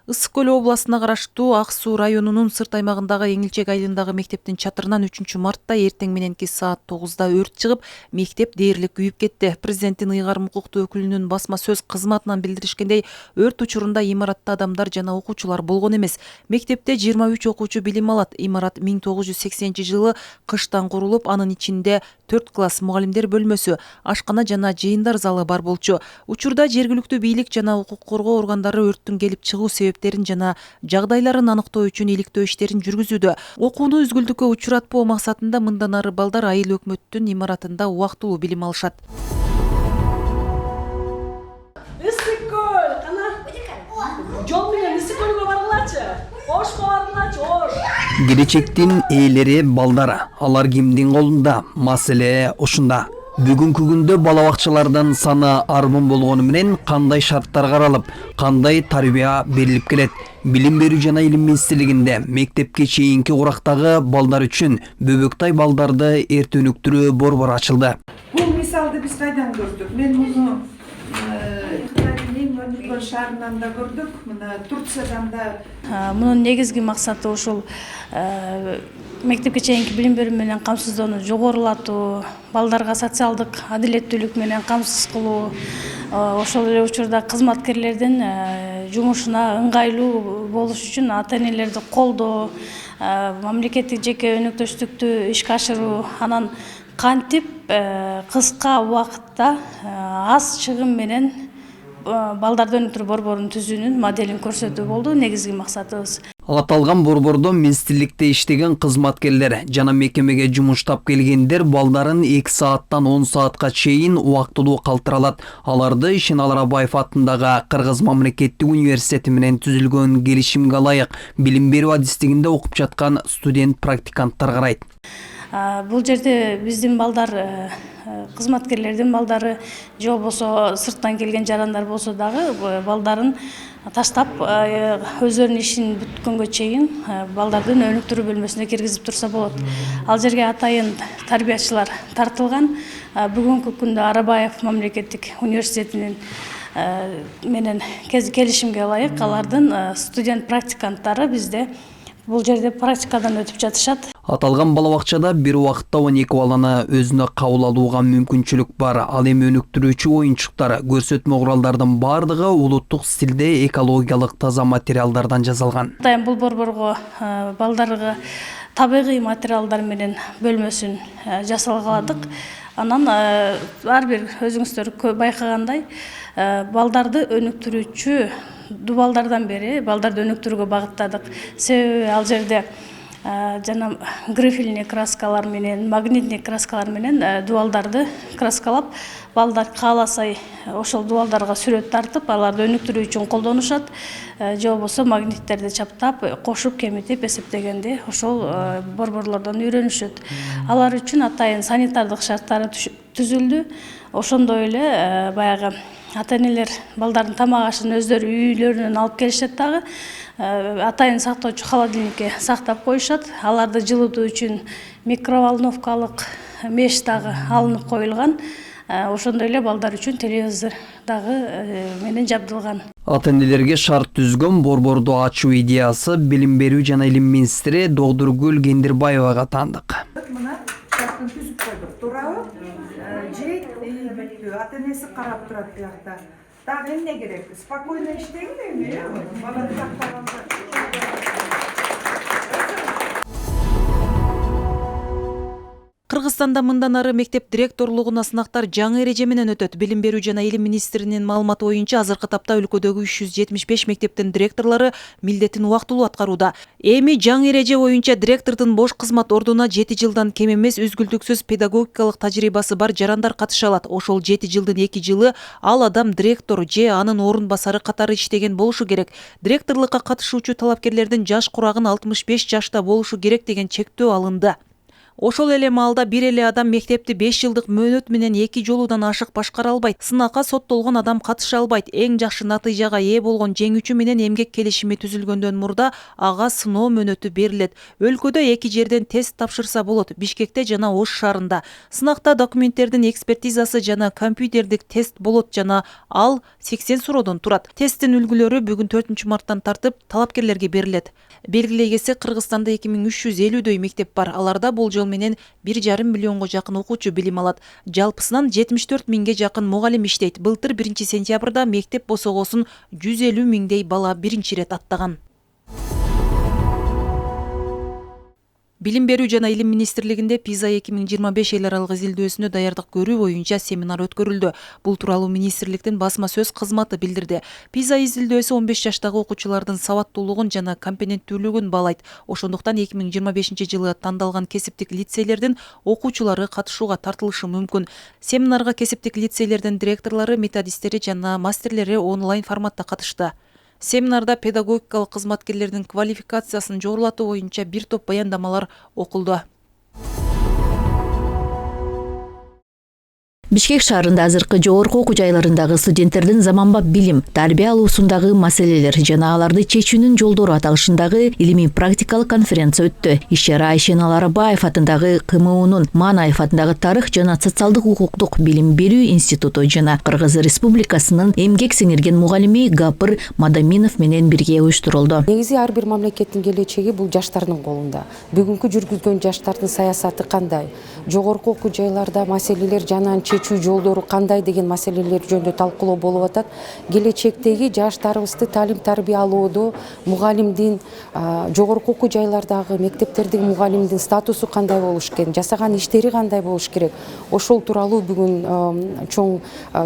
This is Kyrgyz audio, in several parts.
Ысык Көл областына караштуу Ак Суу районунун сырт аймагындагы Эңилчек айылындагы мектептин чатырынан 3 мартта эртең мененки саат 9-да өрт чыгып, мектеп дээрлик күйүп кетти. Президенттин ыйгарым укуктуу өкүлүнүн басма сөз кызматынан билдиришкендей, өрт учурунда имаратта адамдар жана окуучулар болгон эмес. Мектепте 23 окуучу билим алат. Имарат 1980-жылы кыштан курулуп, анын ичинде 4 класс, мугалимдер бөлмөсү, ашкана жана жыйындар залы бар болчу. Учурда жергиликтүү бийлик жана укук коргоо органдары өрттүн келип чыгуу себептерин жана жагдайларын аныктоо үчүн иликтөө иштерин жүргүзүүдө. Окууну үзгүлтүккө учуратпоо максатында мындан ары балдар айыл өкмөттүн имаратында убактылуу билим алышат. Ысык Көл, кана жол менен Ысык Көлгө баргылачы. Ошко баргылачы, ош. Келечектин ээлери балдар. Алар кимдин колунда? Маселе ушунда. Бүгүнкү күндө бала бакчалардын саны армын болгону менен кандай шарттар каралып, кандай тарбия берилип келет? Билим берүү жана илим министрлигинде мектепке чейинки курактагы балдар үчүн бөбөктай балдарды эрте өнүктүрүү борбору ачылды. Бул мисалды биз кайдан көрдүк? Мен муну Ысык шаарынан да көрдүк, мына Турциядан да. Мунун негизги максаты ушул мектепке чейинки билим берүү менен камсыздоону жогорулатуу, балдарга социалдык адилеттүүлүк менен камсыз кылуу, ошол эле учурда кызматкерлердин жумушуна ыңгайлуу болуш үчүн ата-энелерди колдоо, мамлекеттик жеке өнөктөштүктү ишке ашыруу, анан кантип кыска убакытта аз чыгым менен балдарды өнүктүрүү борборун түзүүнүн моделин көрсөтүү болду негизги максатыбыз. Аталган борбордо министрликте иштеген кызматкерлер жана мекемеге жумуштап келгендер балдарын 2 сааттан 10 саатка чейин убактылуу калтыра алат. Аларды Ишеналы Абаев атындагы Кыргыз мамлекеттик университети менен түзүлгөн келишимге ылайык билим берүү адистигинде окуп жаткан студент-практиканттар карайт. Бул жерде биздин балдар, кызматкерлердин балдары же болбосо сырттан келген жарандар болсо дагы балдарын таштап өздөрүнүн ишин бүткөнгө чейин балдардын өнүктүрүү бөлмөсүнө киргизип турса болот. Ал жерге атайын тарбиячылар тартылган. Бүгүнкү күндө Арабаев мамлекеттик университетинин менен келишимге ылайык алардын студент-практиканттары бизде бул жерде практикадан өтүп жатышат. Аталган бала бакчада бир убакытта 12 баланы өзүнө кабыл алууга мүмкүнчүлүк бар. Ал эми өнүктүрүүчү оюнчуктар, көрсөтмө куралдардын бардыгы улуттук стилде экологиялык таза материалдардан жасалган. Атайын бул борборго балдарга табигый материалдар менен бөлмөсүн жасалгаладык. Анан ар бир өзүңүздөр байкагандай балдарды өнүктүрүүчү дубалдардан бери балдарды өнүктүрүүгө багыттадык. Себеби ал жерде жана грифельный краскалар менен, магнитный краскалар менен дубалдарды краскалап, балдар кааласа ошол дубалдарга сүрөт тартып, аларды өнүктүрүү үчүн колдонушат. Же болбосо магниттерди чаптап, кошуп, кемитип, эсептегенде ошол борборлордон үйрөнүшөт. Алар үчүн атайын санитардык шарттары түзүлдү. Ошондой эле баягы ата-энелер балдардын тамак ашын өздөрү үйлөрүнөн алып келишет дагы. Атайын сактоочу холодильникке сактап коюшат. Аларды жылытуу үчүн микроволновкалык меш дагы алынып коюлган. Ошондой эле балдар үчүн телевизор дагы менен жабдылган. Ата-энелерге шарт түзгөн борборду ачуу идеясы билим берүү жана илим министри Доғдургүл Кендирбаевага таандык. Мына шарттын түзүп койдук. Туурабы? Жейт, бүттү. Ата-энеси карап турат биякта. Дагы эмне керек? Спокойно иштегиле, бала тактаганда. Кыргызстанда мындан ары мектеп директорлугуна сынактар жаңы эреже менен өтөт. Билим берүү жана илим министринин маалыматы боюнча азыркы тапта өлкөдөгү 375 мектептин директорлору милдетин убактылуу аткарууда. Эми жаңы эреже боюнча директордун бош кызмат ордуна 7 жылдан кем эмес үзгүлтүксүз педагогикалык тажрыйбасы бар жарандар катыша алат. Ошол 7 жылдын 2 жылы ал адам директор же анын орун басары катары иштеген болушу керек. Директорлукка катышуучу талапкерлердин жаш курагын 65 жашта болушу керек деген чектөө алынды. Ошол эле маалда бир эле адам мектепти 5 жылдык мөөнөт менен 2 жолудан ашык башкара албайт. Сынакка соттолгон адам катыша албайт. Эң жакшы натыйжага ээ болгон жеңүүчү менен эмгек келишими түзүлгөндөн мурда ага сыноо мөөнөтү берилет. Өлкөдө 2 жерден тест тапшырса болот. Бишкекте жана Ош шаарында. Сынакта документтердин экспертизасы жана компьютердик тест болот жана ал 80 суроодон турат. Тесттин үлгүлөрү бүгүн 4 марттан тартып талапкерлерге берилет. Белгилей кетсек, Кыргызстанда 2350дөй мектеп бар. Аларда болжол менен 1,5 миллионго жакын окуучу билим алат. Жалпысынан 74 миңге жакын мугалим иштейт. Былтыр 1-сентябрда мектеп босогосун 150 миңдей бала биринчи рет аттаган. Билим берүү жана илим министрлигинде PISA 2025 эл аралык изилдөөсүнө даярдык көрүү боюнча семинар өткөрүлдү. Бул тууралуу министрликтин басма сөз кызматы билдирди. PISA изилдөөсү 15 жаштагы окуучулардын сабаттуулугун жана компетенттүүлүгүн баалайт. Ошондуктан 2025 жылы тандалган кесиптик лицейлердин окуучулары катышууга тартылышы мүмкүн. Семинарга кесиптик лицейлердин директорлору, методисттери жана мастерлери онлайн форматта катышты. Семинарда педагогикалык кызматкерлердин квалификациясын жогорулатуу боюнча бир топ баяндамалар окулду. Бишкек шаарында азыркы жогорку окуу жайларындагы студенттердин заманбап билим, тарбия алуусундагы маселелер жана аларды чечүүнүн жолдору аталышындагы илимий практикалык конференция өттү. Иш-чара Айшен Аларбаев атындагы КМУнун Манаев атындагы тарых жана социалдык укуктук билим берүү институту жана Кыргыз Республикасынын эмгек сиңирген мугалими Гапыр Мадаминов менен бирге уюштурулду. Негизи ар бир мамлекеттин келечеги бул жаштардын колунда. Бүгүнкү жүргүзгөн жаштардын саясаты кандай? Жогорку окуу жайларда маселелер жанан чечүү жолдору кандай деген маселелер жөнүндө талкуулоо болуп атат. Келечектеги жаштарыбызды таалим тарбия алууда мугалимдин жогорку окуу жайлардагы мектептердеги мугалимдин статусу кандай болуш керек, жасаган иштери кандай болуш керек. Ошол тууралуу бүгүн чоң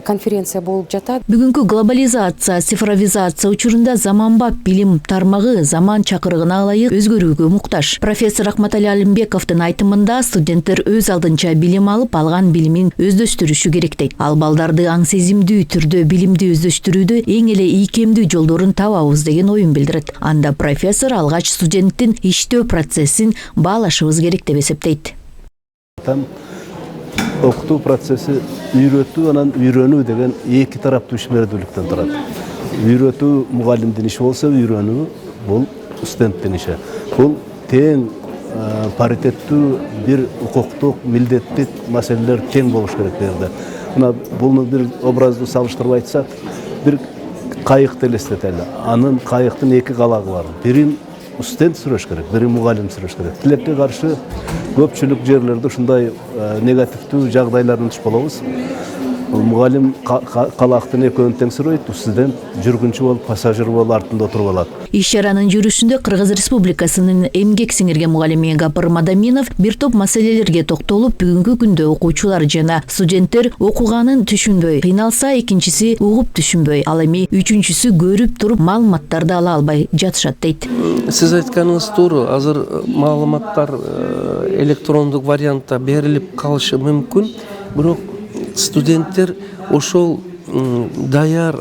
конференция болуп жатат. Бүгүнкү глобализация, цифровизация учурунда заманбап билим тармагы заман чакырыгына ылайык өзгөрүүгө муктаж. Профессор Акматали Алимбековдун айтымында студенттер өз алдынча билим алып, алган билимин өздөштүрүшү керек дейт. Ал балдарды аң сезимдүү түрдө билимди өздөштүрүүдө эң эле ийкемдүү жолдорун табабыз деген оюн билдирет. Анда профессор алгач студенттин иштөө процессин баалашыбыз керек деп эсептейт. Окутуу процесси үйрөтүү анан үйрөнүү деген эки тараптуу ишмердүүлүктөн турат. Үйрөтүү мугалимдин иши болсо, үйрөнүү бул студенттин иши. Бул тең паритеттүү бир укуктук, милдеттик маселелер тең болуш керек жерде. Мына буну бир образдуу салыштырып айтсак, бир кайыкты элестетели. Анын кайыктын эки калагы бар. Бирин студент сүрөш керек, бирин мугалим сүрөш керек. Тилекке каршы көпчүлүк жерлерде ушундай негативдүү жагдайлардан туш болобуз. Мугалим калактын экөөнү тең сүрөйт, студент жүргүнчү болуп, пассажир болуп артында отуруп алат. Иш-чаранын жүрүшүндө Кыргыз Республикасынын эмгек сиңирген мугалими Гапыр Мадаминов бир топ маселелерге токтолуп, бүгүнкү күндө окуучулар жана студенттер окуганын түшүнбөй, кыйналса, экинчиси угуп түшүнбөй, ал эми үчүнчүсү көрүп туруп маалыматтарды ала албай жатышат дейт. Сиз айтканыңыз туура, азыр маалыматтар электрондук вариантта берилип калышы мүмкүн, бирок студенттер ошол даяр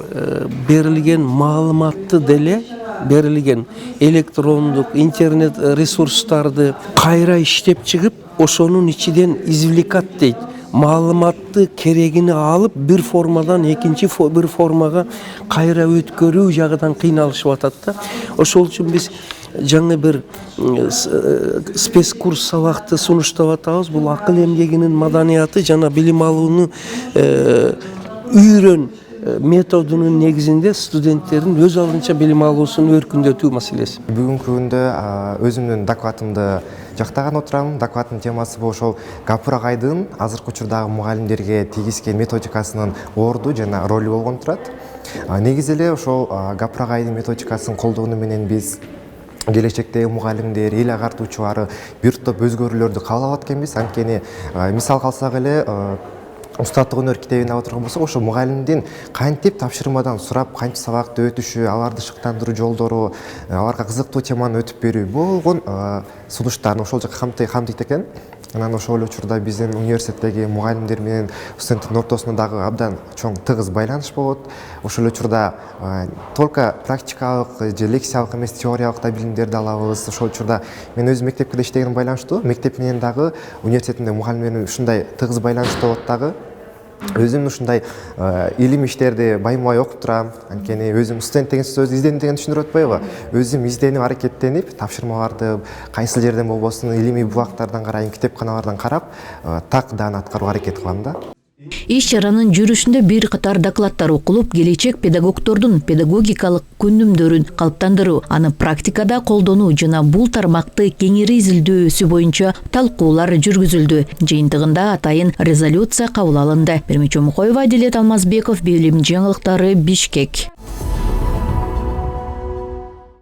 берилген маалыматты деле, берилген электрондук интернет ресурстарды кайра иштеп чыгып, ошонун ичинен извлекат дейт. Маалыматты керегини алып, бир формадан экинчи бир формага кайра өткөрүү жагынан кыйналышып атат да. Ошол үчүн биз жаңы бир спецкурс сабакты сунуштап атабыз. Бул акыл эмгегинин маданияты жана билим алууну үйрөн методунун негизинде студенттердин өз алдынча билим алуусун өркүндөтүү маселеси. Бүгүнкү күндө өзүмдүн докладымды жактаган отурам. Докладдын темасы бул ошол Гапыр агайдын азыркы учурдагы мугалимдерге тийгизген методикасынын орду жана ролу болгон турат. Негизи эле ошол Гапыр агайдын методикасын колдонуу менен биз келечектеги мугалимдер, эл агартуучулары бир топ өзгөрүүлөрдү каалап атканбыз. Анткени мисал алсак эле Устаттык өнөр китебин алып турган болсок, ошо мугалимдин кантип тапшырмадан сурап, кантип сабакты өтүшү, аларды шыктандыруу жолдору, аларга кызыктуу теманы өтүп берүү болгон сунуштарын ошол жакка камтыйт экен. анан ошол эле учурда биздин университеттеги мугалимдер менен студенттин ортосунда дагы абдан чоң тыгыз байланыш болот. Ошол эле учурда только практикалык же лексиялык эмес теориялык да билимдерди алабыз. Ошол учурда мен өзүм мектепте да иштеген байланыштуу, мектеп менен дагы университетинде мугалимдер менен ушундай тыгыз байланышта болот дагы. Өзүм ушундай илим иштерди баймай окуп турам. Анткени өзүм студент деген сөздү изденим деген түшүндүрүп атпайбы? Өзүм изденип, аракеттенип, тапшырмаларды кайсы жерден болбосун илимий булактардан карайын, китепканалардан карап, так даана аткарууга аракет кылам да. Иш чаранын жүрүшүндө бир катар докладдар окулуп, келечек педагогдордун педагогикалык күнүмдөрүн калыптандыруу, аны практикада колдонуу жана бул тармакты кеңири изилдөөсү боюнча талкуулар жүргүзүлдү. Жыйынтыгында атайын резолюция кабыл алынды. Бермечи Мукоева, Дилет Алмазбеков, Билим жаңылыктары, Бишкек.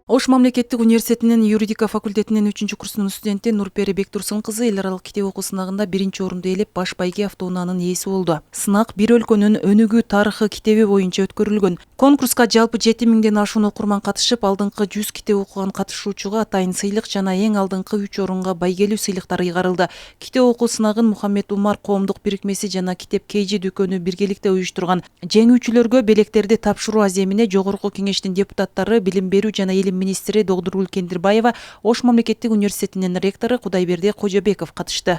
Ош мамлекеттик университетинин юридика факультетинин 3-курсунун студенти Нурпери Бектурсын кызы эл аралык китеп окуу сынагында 1-орунду ээлеп, баш байге автоунаанын ээси болду. Сынак бир өлкөнүн өнүгүү тарыхы китеби боюнча өткөрүлгөн. Конкурска жалпы 7000ден ашуун окурман катышып, алдыңкы 100 китеп окуган катышуучуга атайын сыйлык жана эң алдыңкы 3 орунга байгелүү сыйлыктар ыйгарылды. Китеп окуу сынагын Мухаммед Умар коомдук бирикмеси жана Китеп Кейжи дүкөнү биргеликте уюштурган. Жеңүүчүлөргө белектерди тапшыруу аземине Жогорку Кеңештин депутаттары, билим берүү жана илим министри Догдургүл Кендирбаева, Ош мамлекеттик университетинин ректору Кудайберди Кожобеков катышты.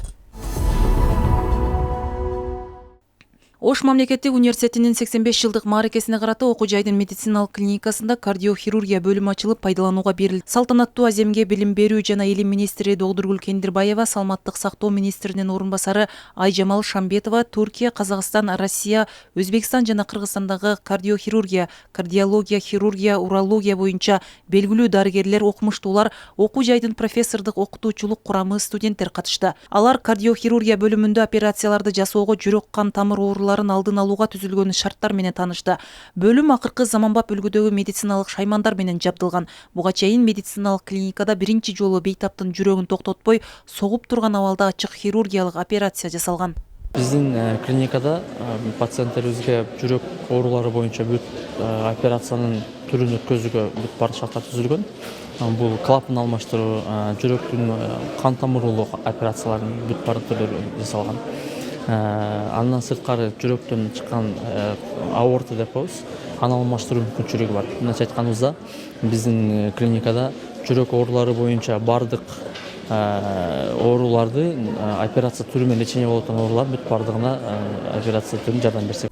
Ош мамлекеттик университетинин 85 жылдык мааракесине карата окуу жайдын медициналык клиникасында кардиохирургия бөлүмү ачылып пайдаланууга берилди. Салтанаттуу аземге билим берүү жана илим министри Догдургүл Кендирбаева, саламаттык сактоо министринин орун басары Айжамал Шамбетова, Туркия, Казакстан, Россия, Өзбекстан жана Кыргызстандагы кардиохирургия, кардиология, хирургия, урология боюнча белгилүү дарыгерлер, окумуштуулар, окуу жайдын профессордук окутуучулук курамы, студенттер катышты. Алар кардиохирургия бөлүмүндө операцияларды жасоого, жүрөк кан тамыр ооруларын алдын алууга түзүлгөн шарттар менен таанышты. Бөлүм акыркы заманбап үлгүдөгү медициналык шаймандар менен жабдылган. Буга чейин медициналык клиникада биринчи жолу бейтаптын жүрөгүн токтотпой, согуп турган абалда ачык хирургиялык операция жасалган. Биздин клиникада пациенттерибизге жүрөк оорулары боюнча бүт операциянын түрүн өткөзүүгө бүт баардык шарттар түзүлгөн. Бул клапан алмаштыруу, жүрөктүн кан тамырлуулук операцияларынын бүт баардык түрлөрү жасалган. Андан сырткары жүрөктөн чыккан аорта деп коебуз, аны алмаштыруу мүмкүнчүлүгү бар. Мындайча айтканыбызда, биздин клиникада жүрөк оорулары боюнча баардык ооруларды операция түрү менен лечение болот аткан оорулар бүт баардыгына операция түрүн жардам берсек